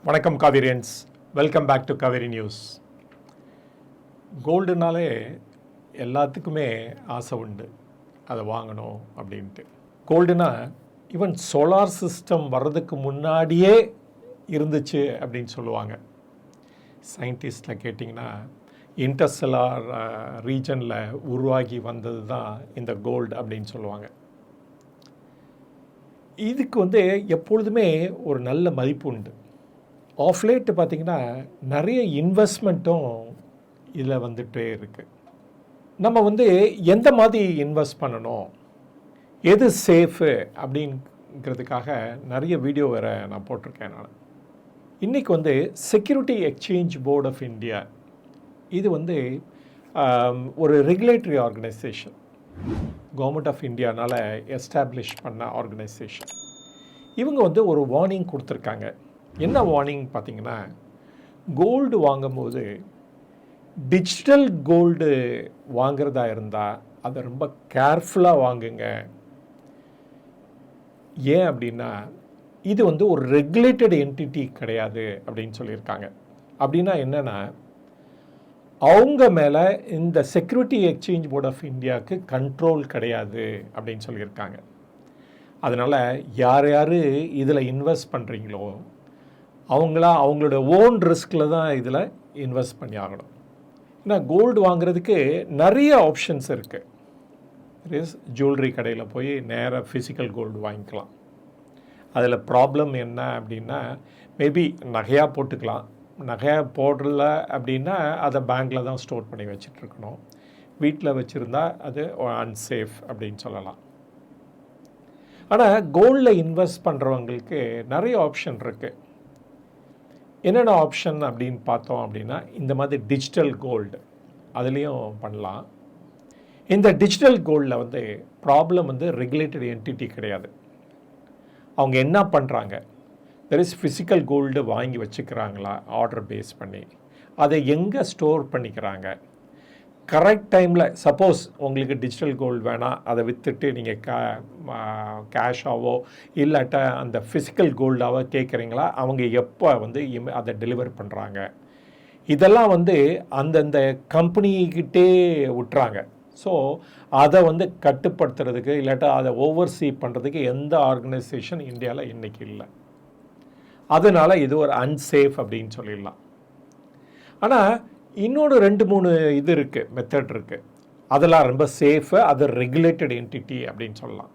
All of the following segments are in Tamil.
வணக்கம் காவேரியன்ஸ், welcome back to Kaveri news. கோல்டுனாலே எல்லாத்துக்குமே ஆசை உண்டு, அதை வாங்கணும் அப்படின்ட்டு. கோல்டுனா ஈவன் சோலார் சிஸ்டம் வர்றதுக்கு முன்னாடியே இருந்துச்சு அப்படின்னு சொல்லுவாங்க. சயின்டிஸ்டில் கேட்டிங்கன்னா இன்டர்ஸ்டெல்லார் ரீஜனில் உருவாகி வந்தது தான் இந்த கோல்டு அப்படின்னு சொல்லுவாங்க. இதுக்கு எப்பொழுதுமே ஒரு நல்ல மதிப்பு உண்டு. ஆஃப் லேட்டு பார்த்திங்கன்னா நிறைய இன்வெஸ்ட்மெண்ட்டும் இதில் வந்துகிட்டே இருக்குது. நம்ம எந்த மாதிரி இன்வெஸ்ட் பண்ணணும், எது சேஃபு அப்படிங்கிறதுக்காக நிறைய வீடியோ வேறு நான் போட்டிருக்கேன். நான் இன்றைக்கி security exchange board of India, இது ஒரு ரெகுலேட்டரி ஆர்கனைசேஷன், கவர்மெண்ட் ஆஃப் இந்தியானால் எஸ்டாப்ளிஷ் பண்ண ஆர்கனைசேஷன். இவங்க ஒரு வார்னிங் கொடுத்துருக்காங்க. என்ன வார்னிங் பார்த்தீங்கன்னா, கோல்டு வாங்கும்போது டிஜிட்டல் கோல்டு வாங்கிறதா இருந்தால் அதை ரொம்ப கேர்ஃபுல்லாக வாங்குங்க. ஏன் அப்படின்னா, இது ஒரு ரெகுலேட்டட் என்டிட்டி கிடையாது அப்படின்னு சொல்லியிருக்காங்க. அப்படின்னா என்னென்னா, அவங்க மேலே இந்த செக்யூரிட்டி எக்ஸ்சேஞ்ச் போர்ட் ஆஃப் இந்தியாவுக்கு கண்ட்ரோல் கிடையாது அப்படின்னு சொல்லியிருக்காங்க. அதனால் யார் யார் இதில் இன்வெஸ்ட் பண்ணுறீங்களோ அவங்களோட ஓன் ரிஸ்கில் தான் இதில் இன்வெஸ்ட் பண்ணி ஆகணும். ஏன்னா கோல்டு வாங்குறதுக்கு நிறைய ஆப்ஷன்ஸ் இருக்குது. ஜுவல்லரி கடையில் போய் நேராக ஃபிசிக்கல் கோல்டு வாங்கிக்கலாம். அதில் ப்ராப்ளம் என்ன அப்படின்னா, மேபி நகையாக போட்டுக்கலாம். நகையாக போடல அப்படின்னா அதை பேங்க்கில் தான் ஸ்டோர் பண்ணி வச்சிட்ருக்கணும். வீட்டில் வச்சுருந்தா அது அன்சேஃப் அப்படின்னு சொல்லலாம். ஆனால் கோல்டில் இன்வெஸ்ட் பண்ணுறவங்களுக்கு நிறைய ஆப்ஷன் இருக்குது. என்னென்ன ஆப்ஷன் அப்படின்னு பார்த்தோம் அப்படின்னா, இந்த மாதிரி டிஜிட்டல் கோல்டு அதுலேயும் பண்ணலாம். இந்த டிஜிட்டல் கோல்டில் ப்ராப்ளம் ரெகுலேட்டட் என்டிட்டி கிடையாது. அவங்க என்ன பண்ணுறாங்க, தெர் இஸ் ஃபிசிக்கல் கோல்டு வாங்கி வச்சுக்கிறாங்களா ஆர்டர் பேஸ் பண்ணி, அதை எங்கே ஸ்டோர் பண்ணிக்கிறாங்க, கரெக்ட் டைமில். சப்போஸ் உங்களுக்கு டிஜிட்டல் கோல்டு வேணாம், அதை விற்றுட்டு நீங்கள் கேஷாவோ இல்லாட்ட அந்த ஃபிசிக்கல் கோல்டாவோ கேட்குறீங்களா, அவங்க எப்போ அதை டெலிவர் பண்ணுறாங்க, இதெல்லாம் அந்தந்த கம்பெனிக்கிட்டே விட்டுறாங்க. ஸோ அதை கட்டுப்படுத்துறதுக்கு இல்லாட்டா அதை ஓவர்சீ பண்ணுறதுக்கு எந்த ஆர்கனைசேஷன் இந்தியாவில் இன்றைக்கி இல்லை. அதனால் இது ஒரு அன்சேஃப் அப்படின்னு சொல்லிடலாம். ஆனால் இன்னொரு 2-3 இது இருக்குது, மெத்தட் இருக்குது. அதெல்லாம் ரொம்ப சேஃபு, அது ரெகுலேட்டட் என்டிட்டி அப்படின்னு சொல்லலாம்.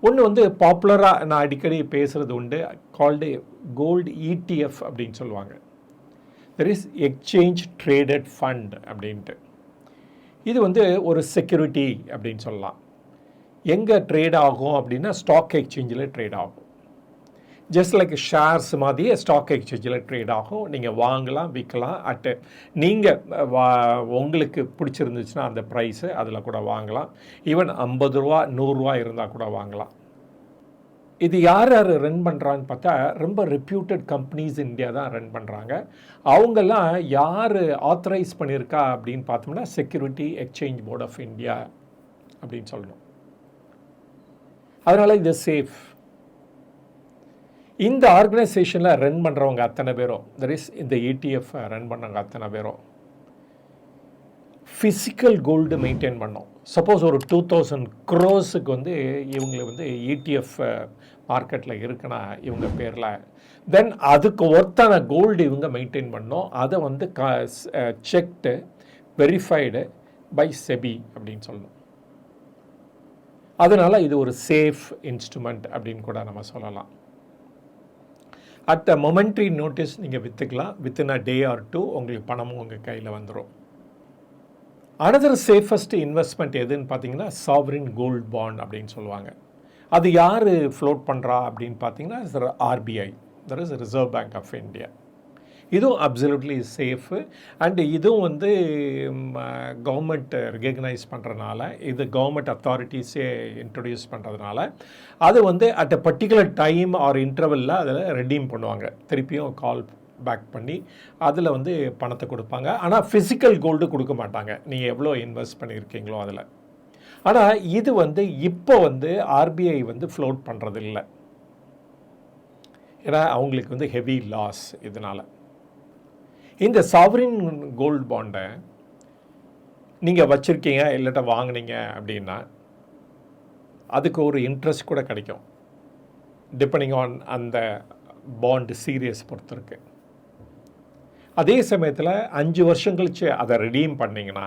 ஒன்று பாப்புலராக நான் அடிக்கடி பேசுகிறது உண்டு, கால்டு கோல்டு இடிஎஃப் அப்படின்னு சொல்லுவாங்க. There is exchange traded fund அப்படின்ட்டு. இது ஒரு செக்யூரிட்டி அப்படின்னு சொல்லலாம். எங்கே ட்ரேட் ஆகும் அப்படின்னா, ஸ்டாக் எக்ஸ்சேஞ்சில் ட்ரேட் ஆகும். ஜஸ்ட் லைக் ஷேர்ஸ் மாதிரியே ஸ்டாக் எக்ஸ்சேஞ்சில் ட்ரேட் ஆகும். நீங்கள் வாங்கலாம், விற்கலாம். நீங்கள் உங்களுக்கு பிடிச்சிருந்துச்சுன்னா அந்த ப்ரைஸு அதில் கூட வாங்கலாம். ஈவன் 50 ரூபா 100 ரூபா இருந்தால் கூட வாங்கலாம். இது யார் யார் ரன் பண்ணுறான்னு பார்த்தா, ரொம்ப ரெப்யூட்டட் கம்பெனிஸ் இந்தியா தான் ரன் பண்ணுறாங்க. அவங்கெல்லாம் யார் ஆத்தரைஸ் பண்ணியிருக்கா அப்படின்னு பார்த்தோம்னா, security exchange board of India அப்படின்னு சொல்லணும். அதனால் இது சேஃப். இந்த ஆர்கனைசேஷனில் ரன் பண்ணுறவங்க அத்தனை பேரும், தட் இஸ் இந்த ETF ரன் பண்ணுறவங்க அத்தனை பேரும் ஃபிசிக்கல் கோல்டு மெயின்டைன் பண்ணோம். சப்போஸ் ஒரு 2000 crores இவங்களுக்கு ETF மார்க்கெட்டில் இருக்குன்னா இவங்க பேரில், தென் அதுக்கு ஒருத்தான கோல்டு இவங்க மெயின்டைன் பண்ணோம். அதை செக்டு வெரிஃபைடு பை செபி அப்படின்னு சொல்லணும். அதனால் இது ஒரு சேஃப் இன்ஸ்ட்ருமெண்ட் அப்படின்னு கூட நம்ம சொல்லலாம். அட் அ மொமெண்ட்ரி நோட்டீஸ் நீங்கள் விற்றுக்கலாம். வித்தின் அ டே ஆர் 2 உங்களுக்கு பணமும் உங்கள் கையில் வந்துடும். அனதர் சேஃபஸ்ட் இன்வெஸ்ட்மெண்ட் எதுன்னு பார்த்தீங்கன்னா, சாவரின் கோல்ட் பாண்ட் அப்படின்னு சொல்லுவாங்க. அது யார் ஃப்ளோட் பண்ணுறா அப்படின்னு பார்த்தீங்கன்னா, RBI, that is reserve bank of India. இதுவும் அப்சல்யூட்லி சேஃபு. அண்டு இதுவும் கவர்மெண்ட் ரெகக்னைஸ் பண்ணுறதுனால, இது கவர்மெண்ட் அத்தாரிட்டிஸே இன்ட்ரடியூஸ் பண்ணுறதுனால, அது at a particular time or இன்டர்வலில் அதில் ரெடீம் பண்ணுவாங்க. திருப்பியும் கால் பேக் பண்ணி அதில் பணத்தை கொடுப்பாங்க. ஆனால் ஃபிசிக்கல் கோல்டு கொடுக்க மாட்டாங்க, நீங்கள் எவ்வளோ இன்வெஸ்ட் பண்ணியிருக்கீங்களோ அதில். ஆனால் இது இப்போ RBI ஃப்ளோட் பண்ணுறது இல்லை. ஏன்னா அவங்களுக்கு வந்து ஹெவி லாஸ் இதனால். இந்த சாவரின் கோல்டு பாண்டை நீங்கள் வச்சுருக்கீங்க இல்லாட்ட வாங்கினீங்க அப்படின்னா அதுக்கு ஒரு இன்ட்ரெஸ்ட் கூட கிடைக்கும், டிபெண்டிங் ஆன் அந்த பாண்டு சீரியஸ் பொறுத்திருக்கு. அதே சமயத்தில் 5 வருஷம் கழித்து அதை ரெடீம் பண்ணிங்கன்னா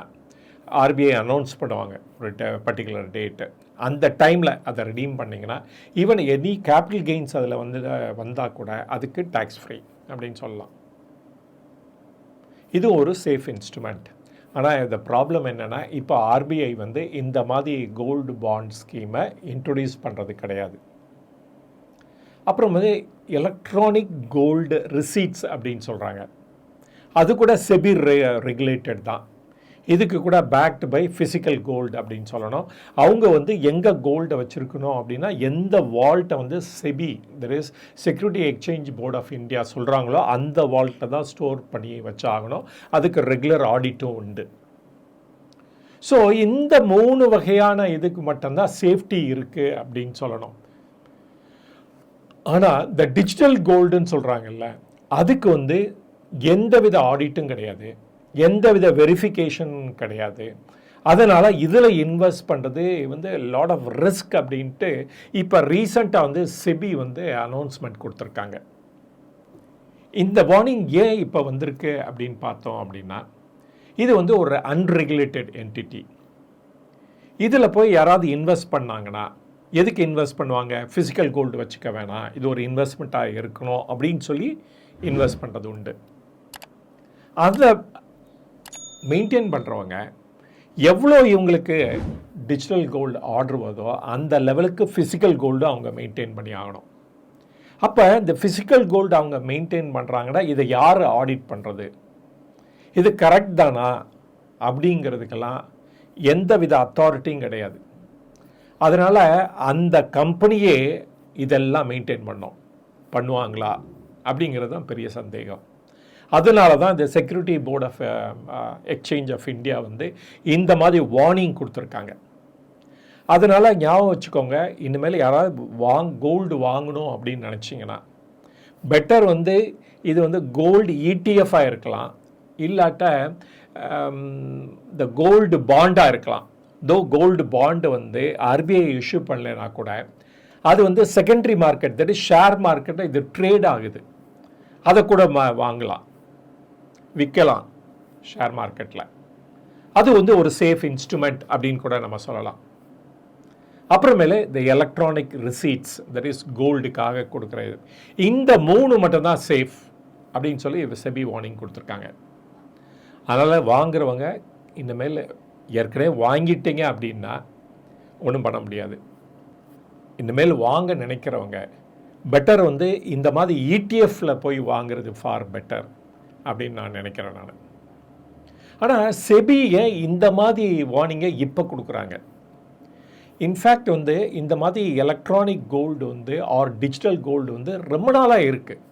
ஆர்பிஐ அனௌன்ஸ் பண்ணுவாங்க ஒரு பர்டிகுலர் டேட்டு. அந்த டைமில் அதை ரெடீம் பண்ணிங்கன்னா ஈவன் எனி கேபிட்டல் கெயின்ஸ் அதில் வந்தால் கூட அதுக்கு டேக்ஸ் ஃப்ரீ அப்படின்னு சொல்லலாம். இது ஒரு சேஃப் இன்ஸ்ட்ருமெண்ட். ஆனால் இந்த ப்ராப்ளம் என்னென்னா, இப்போ ஆர்பிஐ வந்து இந்த மாதிரி கோல்டு பாண்ட் ஸ்கீமை இன்ட்ரொடியூஸ் பண்ணுறது கிடையாது. அப்புறம் வந்து எலக்ட்ரானிக் கோல்டு ரிசீட்ஸ் அப்படின்னு சொல்கிறாங்க. அது கூட செபி ரெகுலேட்டட் தான். இதுக்கு கூட பேக்டு பை ஃபிசிக்கல் கோல்டு அப்படின்னு சொல்லணும். அவங்க வந்து எங்கே கோல்டை வச்சுருக்கணும் அப்படின்னா எந்த வால்ட்டை வந்து SEBI, that is security exchange board of India சொல்கிறாங்களோ அந்த வால்ட்டை தான் ஸ்டோர் பண்ணி வச்சாகணும். அதுக்கு ரெகுலர் ஆடிட்டும் உண்டு. ஸோ இந்த 3 வகையான இதுக்கு மட்டும்தான் சேஃப்டி இருக்குது அப்படின்னு சொல்லணும். ஆனால் இந்த டிஜிட்டல் கோல்டுன்னு சொல்கிறாங்கல்ல, அதுக்கு வந்து எந்தவித ஆடிட்டும் கிடையாது, எந்தவித வெரிஃபிகேஷன் கிடையாது. அதனால் இதில் இன்வெஸ்ட் பண்ணுறது வந்து லாட் ஆஃப் ரிஸ்க் அப்படின்ட்டு இப்போ ரீசண்டாக வந்து செபி வந்து அனௌன்ஸ்மெண்ட் கொடுத்துருக்காங்க. இந்த வார்னிங் ஏன் இப்போ வந்திருக்கு அப்படின்னு பார்த்தோம் அப்படின்னா, இது வந்து ஒரு அன்ரெகுலேட்டட் என்டிட்டி. இதில் போய் யாராவது இன்வெஸ்ட் பண்ணாங்கன்னா எதுக்கு இன்வெஸ்ட் பண்ணுவாங்க? ஃபிசிக்கல் கோல்டு வச்சுக்க வேணாம், இது ஒரு இன்வெஸ்ட்மெண்ட்டாக இருக்கணும் அப்படின்னு சொல்லி இன்வெஸ்ட் பண்ணுறது உண்டு. அதை மெயின்டைன் பண்ணுறவங்க எவ்வளோ இவங்களுக்கு டிஜிட்டல் கோல்டு ஆர்டர் வருதோ அந்த லெவலுக்கு ஃபிசிக்கல் கோல்டு அவங்க மெயின்டைன் பண்ணி ஆகணும். அப்போ இந்த ஃபிசிக்கல் கோல்டு அவங்க மெயின்டைன் பண்ணுறாங்கன்னா இதை யார் ஆடிட் பண்ணுறது? இது கரெக்ட் தானா அப்படிங்கிறதுக்கெல்லாம் எந்த வித அத்தாரிட்டியும் கிடையாது. அதனால் அந்த கம்பெனியே இதெல்லாம் மெயின்டைன் பண்ணுவாங்களா அப்படிங்கிறது தான் பெரிய சந்தேகம். அதனால தான் இந்த security board of exchange of India வந்து இந்த மாதிரி வார்னிங் கொடுத்துருக்காங்க. அதனால் ஞாபகம் வச்சுக்கோங்க, இனிமேல் யாராவது கோல்டு வாங்கணும் அப்படின்னு நினச்சிங்கன்னா பெட்டர் வந்து இது வந்து கோல்டு இடிஎஃபாக இருக்கலாம், இல்லாட்ட இந்த கோல்டு பாண்டாக இருக்கலாம். தோ கோல்டு பாண்டு வந்து ஆர்பிஐ இஷ்யூ பண்ணலைன்னா கூட அது வந்து secondary market, that is share மார்க்கெட்டில் இது ட்ரேட் ஆகுது, அதை கூட வாங்கலாம், விற்கலாம் ஷேர் மார்க்கெட்டில். அது வந்து ஒரு சேஃப் இன்ஸ்ட்ருமெண்ட் அப்படின்னு கூட நம்ம சொல்லலாம். அப்புறமேலே இந்த எலக்ட்ரானிக் ரிசீட்ஸ், தட் இஸ் கோல்டுக்காக கொடுக்குறது, இந்த 3 மட்டும்தான் சேஃப் அப்படின்னு சொல்லி செபி வார்னிங் கொடுத்துருக்காங்க. அதனால் வாங்குறவங்க இனிமேல் ஏற்கனவே வாங்கிட்டீங்க அப்படின்னா ஒன்றும் பண்ண முடியாது. இனிமேல் வாங்க நினைக்கிறவங்க பெட்டர் வந்து இந்த மாதிரி இடிஎஃப்பில் போய் வாங்குறது ஃபார் பெட்டர் அப்படின்னு நான் நினைக்கிறேன் நான். ஆனால் செபி ஏன் இந்த மாதிரி வார்னிங்கை இப்போ கொடுக்குறாங்க? இன்ஃபேக்ட் வந்து இந்த மாதிரி எலக்ட்ரானிக் கோல்டு வந்து ஆர் டிஜிட்டல் கோல்டு வந்து ரொம்ப நாளாக இருக்குது.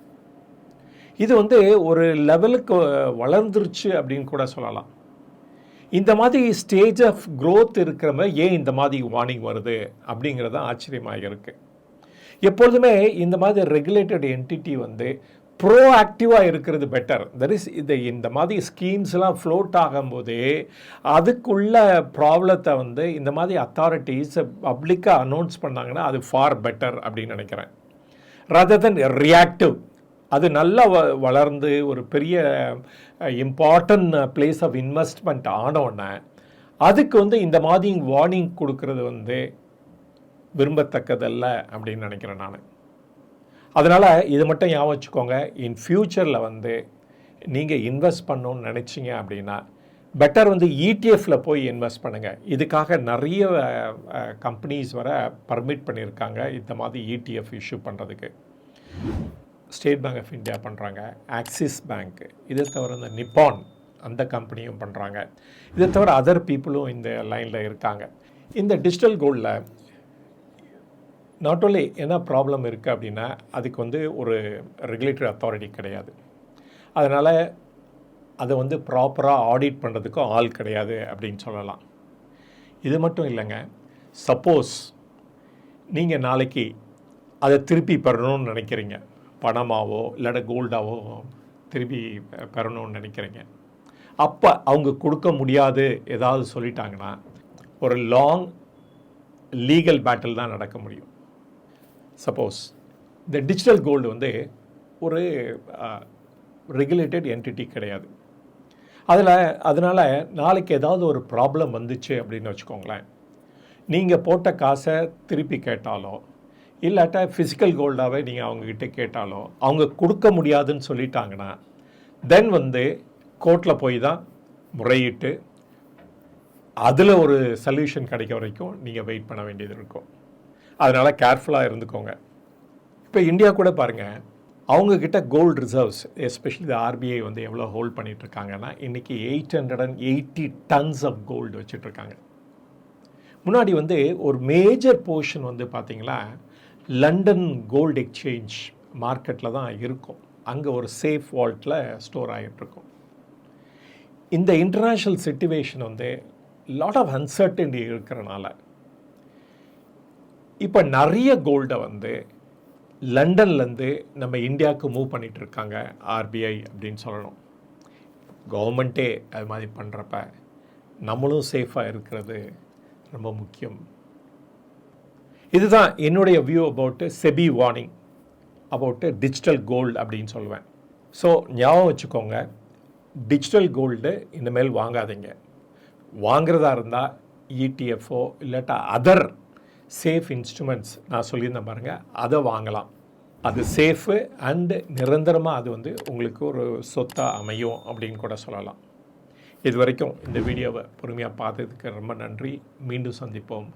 இது வந்து ஒரு லெவலுக்கு வளர்ந்துருச்சு அப்படின்னு கூட சொல்லலாம். இந்த மாதிரி ஸ்டேஜ் ஆஃப் க்ரோத் இருக்கிறவங்க ஏன் இந்த மாதிரி வார்னிங் வருது அப்படிங்கிறது ஆச்சரியமாக இருக்குது. எப்பொழுதுமே இந்த மாதிரி ரெகுலேட்டட் என்டிட்டி வந்து ப்ரோஆக்டிவாக இருக்கிறது பெட்டர். தட் இஸ் இந்த மாதிரி ஸ்கீம்ஸ்லாம் ஃப்ளோட் ஆகும்போதே அதுக்குள்ள ப்ராப்ளத்தை வந்து இந்த மாதிரி அத்தாரிட்டிஸ் பப்ளிக்காக அனௌன்ஸ் பண்ணாங்கன்னா அது ஃபார் பெட்டர் அப்படின்னு நினைக்கிறேன், ரதர் தென் ரியாக்டிவ். அது நல்லா வளர்ந்து ஒரு பெரிய இம்பார்ட்டன்ட் பிளேஸ் ஆஃப் இன்வெஸ்ட்மெண்ட் ஆனோடனே அதுக்கு வந்து இந்த மாதிரி வார்னிங் கொடுக்கறது வந்து விரும்பத்தக்கதல்ல அப்படின்னு நினைக்கிறேன் நான். அதனால் இது மட்டும் ஞாபகம் வச்சுக்கோங்க, இன் ஃப்யூச்சரில் வந்து நீங்கள் இன்வெஸ்ட் பண்ணணுன்னு நினச்சிங்க அப்படின்னா பெட்டர் வந்து இடிஎஃப்பில் போய் இன்வெஸ்ட் பண்ணுங்கள். இதுக்காக நிறைய கம்பெனிஸ் வர பர்மிட் பண்ணியிருக்காங்க இந்த மாதிரி இடிஎஃப் இஷ்யூ பண்ணுறதுக்கு. ஸ்டேட் பேங்க் ஆஃப் இந்தியா பண்ணுறாங்க, ஆக்சிஸ் பேங்க், இதை தவிர இந்த நிப்பான் அந்த கம்பெனியும் பண்ணுறாங்க. இதை தவிர அதர் பீப்புளும் இந்த லைனில் இருக்காங்க. இந்த டிஜிட்டல் கோல்டில் நாட் ஓன்லி என்ன ப்ராப்ளம் இருக்குது அப்படின்னா அதுக்கு வந்து ஒரு ரெகுலேட்டரி அத்தாரிட்டி கிடையாது. அதனால் அதை வந்து ப்ராப்பராக ஆடிட் பண்ணுறதுக்கும் ஆள் கிடையாது அப்படின்னு சொல்லலாம். இது மட்டும் இல்லைங்க, சப்போஸ் நீங்கள் நாளைக்கு அதை திருப்பி பெறணும்னு நினைக்கிறீங்க, பணமாவோ இல்லாட்ட கோல்டாவோ திருப்பி பெறணும்னு நினைக்கிறீங்க. அப்போ அவங்க கொடுக்க முடியாது ஏதாவது சொல்லிட்டாங்கன்னா ஒரு லாங் லீகல் பேட்டில் தான் நடக்க முடியும். சப்போஸ் இந்த டிஜிட்டல் கோல்டு வந்து ஒரு ரெகுலேட்டட் என்டிட்டி கிடையாது. அதனால் நாளைக்கு ஏதாவது ஒரு ப்ராப்ளம் வந்துச்சு அப்படின்னு வச்சுக்கோங்களேன், நீங்கள் போட்ட காசை திருப்பி கேட்டாலோ இல்லாட்டா ஃபிசிக்கல் கோல்டாகவே நீங்கள் அவங்கக்கிட்ட கேட்டாலோ அவங்க கொடுக்க முடியாதுன்னு சொல்லிட்டாங்கன்னா தென் வந்து கோர்ட்டில் போய் தான் முறையிட்டு அதில் ஒரு சொல்யூஷன் கிடைக்க வரைக்கும் நீங்கள் வெயிட் பண்ண வேண்டியது இருக்கும். அதனால் கேர்ஃபுல்லாக இருந்துக்கோங்க. இப்போ இந்தியா கூட பாருங்கள், அவங்கக்கிட்ட கோல்டு ரிசர்வ்ஸ் எஸ்பெஷலி இந்த ஆர்பிஐ வந்து எவ்வளோ ஹோல்ட் பண்ணிகிட்ருக்காங்கன்னா இன்றைக்கி 880 டன்ஸ் ஆஃப் கோல்டு வச்சிட்ருக்காங்க. முன்னாடி வந்து ஒரு மேஜர் போர்ஷன் வந்து பார்த்திங்களா லண்டன் கோல்டு எக்ஸ்சேஞ்ச் மார்க்கெட்டில் தான் இருக்கும். அங்கே ஒரு சேஃப் வால்ட்டில் ஸ்டோர் ஆகிட்டுருக்கும். இந்த இன்டர்நேஷ்னல் சிச்சுவேஷன் வந்து லாட் ஆஃப் அன்சர்டனிட்டி இருக்கிறனால இப்போ நிறைய கோல்டை வந்து லண்டன்லேருந்து நம்ம இந்தியாவுக்கு மூவ் பண்ணிகிட்ருக்காங்க ஆர்பிஐ அப்படின்னு சொல்லணும். கவர்மெண்ட்டே அது மாதிரி பண்ணுறப்ப நம்மளும் சேஃபாக இருக்கிறது ரொம்ப முக்கியம். இதுதான் என்னுடைய view about SEBI warning about digital gold அப்படின்னு சொல்லுவேன். ஸோ ஞாபகம் வச்சுக்கோங்க, டிஜிட்டல் கோல்டு இனிமேல் வாங்காதீங்க. வாங்கிறதா இருந்தால் இடிஎஃப்ஓ இல்லாட்டா அதர் சேஃப் இன்ஸ்ட்ருமெண்ட்ஸ் நான் சொல்லியிருந்தேன் பாருங்கள், அதை வாங்கலாம். அது சேஃபு அண்டு நிரந்தரமாக அது வந்து உங்களுக்கு ஒரு சொத்தாக அமையும் அப்படின்னு கூட சொல்லலாம். இது வரைக்கும் இந்த வீடியோவை பொறுமையாக பார்த்ததுக்கு ரொம்ப நன்றி. மீண்டும் சந்திப்போம்.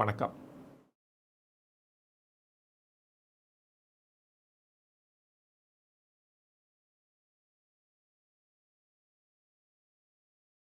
வணக்கம்.